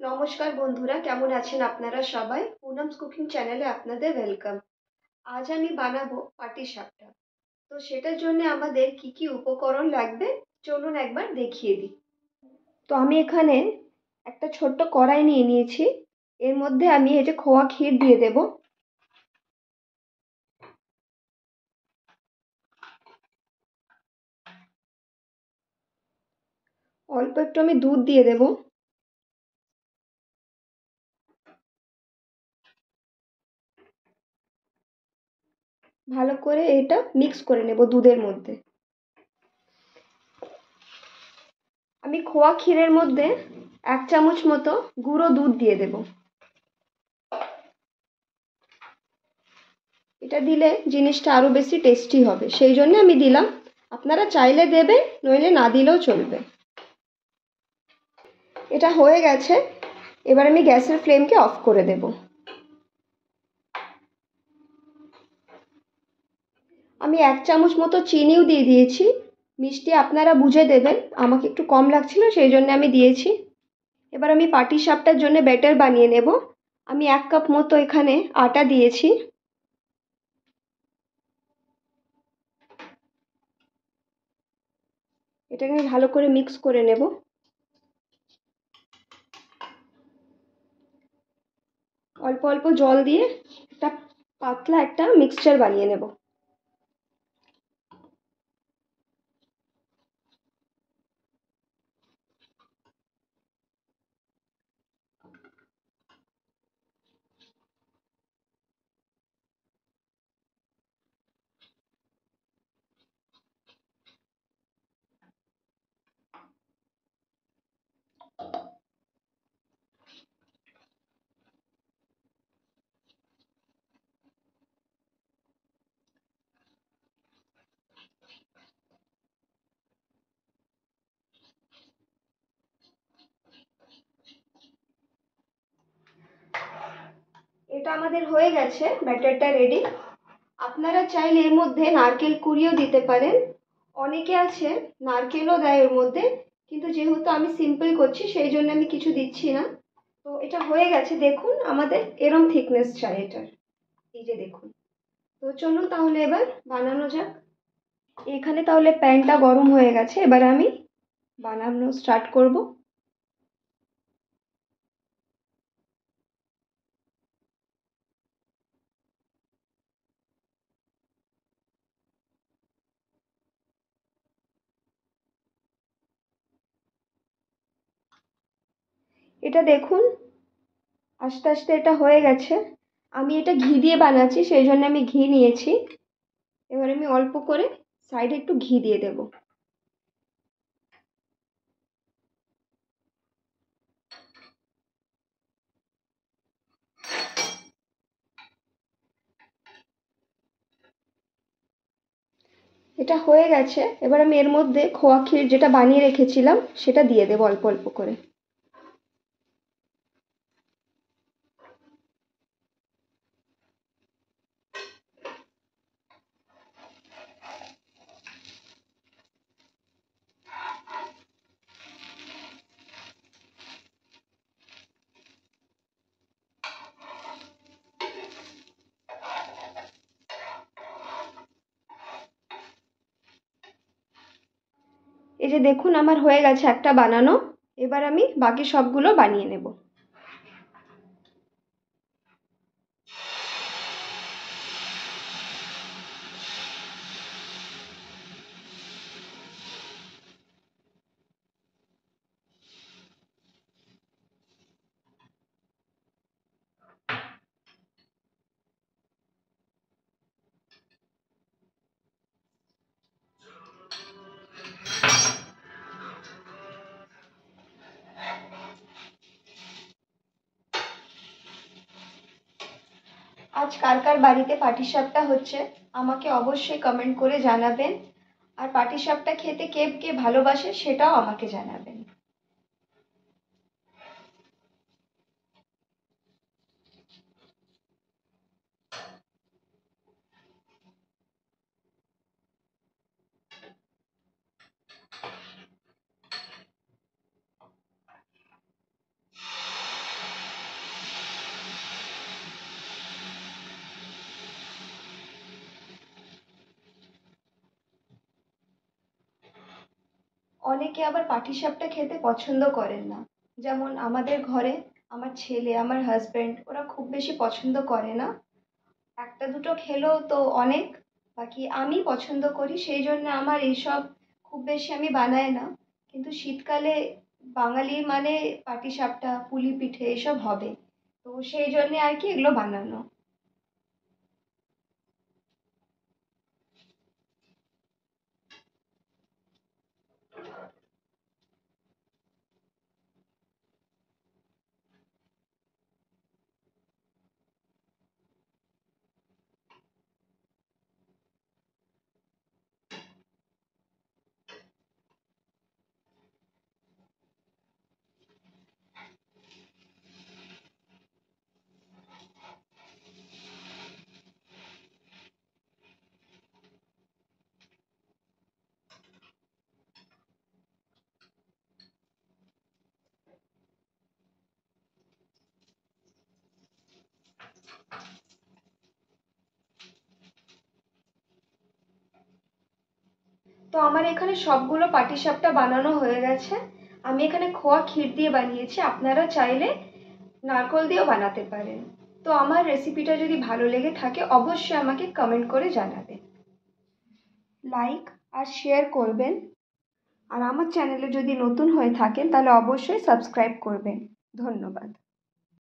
নমস্কার বন্ধুরা, কেমন আছেন আপনারা সবাই? পুনমস কুকিং চ্যানেলে আপনাদের ওয়েলকাম। আজ আমি বানাবো পাটিসাপটা। তো সেটার জন্য আমাদের কি কি উপকরণ লাগবে চলুন একবার দেখিয়ে দিই। তো আমি এখানে একটা ছোট্ট কড়াই নিয়ে নিয়েছি। এর মধ্যে আমি এই যে খোয়া ক্ষীর দিয়ে দেব। অল্প একটু আমি দুধ দিয়ে দেব। ভালো করে এটা মিক্স করে নেব দুধের মধ্যে। আমি খোয়া ক্ষীরের মধ্যে 1 চামচ মতো গুঁড়ো দুধ দিয়ে দেব। এটা দিলে জিনিসটা আরো বেশি টেস্টি হবে, সেই জন্য আমি দিলাম। আপনারা চাইলে দেবেন, নইলে না দিলেও চলবে। এটা হয়ে গেছে। এবার আমি গ্যাসের ফ্লেমকে অফ করে দেব। আমি 1 চামচ মতো চিনিও দিয়ে দিয়েছি। মিষ্টি আপনারা বুঝে দেবেন, আমাকে একটু কম লাগছিল সেই জন্য আমি দিয়েছি। এবার আমি পাটিসাপটার জন্য ব্যাটার বানিয়ে নেব। আমি 1 কাপ মতো এখানে আটা দিয়েছি। এটাকে আমি ভালো করে মিক্স করে নেব। অল্প অল্প জল দিয়ে একটা পাতলা একটা মিক্সচার বানিয়ে নেব। এটা আমাদের হয়ে গেছে, ব্যাটারটা রেডি। আপনারা চাইলে এর মধ্যে নারকেল কুড়িও দিতে পারেন। অনেকে আছে নারকেলও দেয় এর মধ্যে, কিন্তু যেহেতু আমি সিম্পল করছি সেই জন্য আমি কিছু দিচ্ছি না। তো এটা হয়ে গেছে, দেখুন আমাদের এরম থিকনেস চাই এটার। এই যে দেখুন। তো চলুন তাহলে এবার বানানো যাক। এখানে তাহলে প্যানটা গরম হয়ে গেছে, এবার আমি বানানো স্টার্ট করব। এটা দেখুন আস্তে আস্তে এটা হয়ে গেছে। আমি এটা ঘি দিয়ে বানাচ্ছি সেই জন্য আমি ঘি নিয়েছি। এবার আমি অল্প করে সাইডে একটু ঘি দিয়ে দেব। এটা হয়ে গেছে। এবার আমি এর মধ্যে খোয়া ক্ষীর যেটা বানিয়ে রেখেছিলাম সেটা দিয়ে দেবো অল্প অল্প করে। এই যে দেখুন আমার হয়ে গেছে একটা বানানো। এবার আমি বাকি সবগুলো বানিয়ে নেব। আজ কার কার বাড়িতে পাটিসাপটা হচ্ছে আমাকে অবশ্যই কমেন্ট করে জানাবেন। আর পাটিসাপটা খেতে কে কে ভালোবাসে সেটাও আমাকে জানাবেন। অনেকে আবার পাটিসাপটা খেতে পছন্দ করেন না, যেমন আমাদের ঘরে আমার ছেলে, আমার হাজব্যান্ড, ওরা খুব বেশি পছন্দ করে না। একটা দুটো খেলেও তো অনেক। বাকি আমি পছন্দ করি, সেই জন্য আমার এইসব খুব বেশি আমি বানাই না। কিন্তু শীতকালে বাঙালি মানে পাটিসাপটা, পুলি পিঠে এসব হবে, তো সেই জন্যে আর কি এগুলো বানানো। তো আমার এখানে সবগুলো পাটিসাপটা বানানো হয়ে গেছে। আমি এখানে খোয়া ক্ষীর দিয়ে বানিয়েছি, আপনারা চাইলে নারকেল দিয়েও বানাতে পারেন। তো আমার রেসিপিটা যদি ভালো লেগে থাকে অবশ্যই আমাকে কমেন্ট করে জানাবেন, লাইক আর শেয়ার করবেন। আর আমার চ্যানেলে যদি নতুন হয়ে থাকেন তাহলে অবশ্যই সাবস্ক্রাইব করবেন। ধন্যবাদ।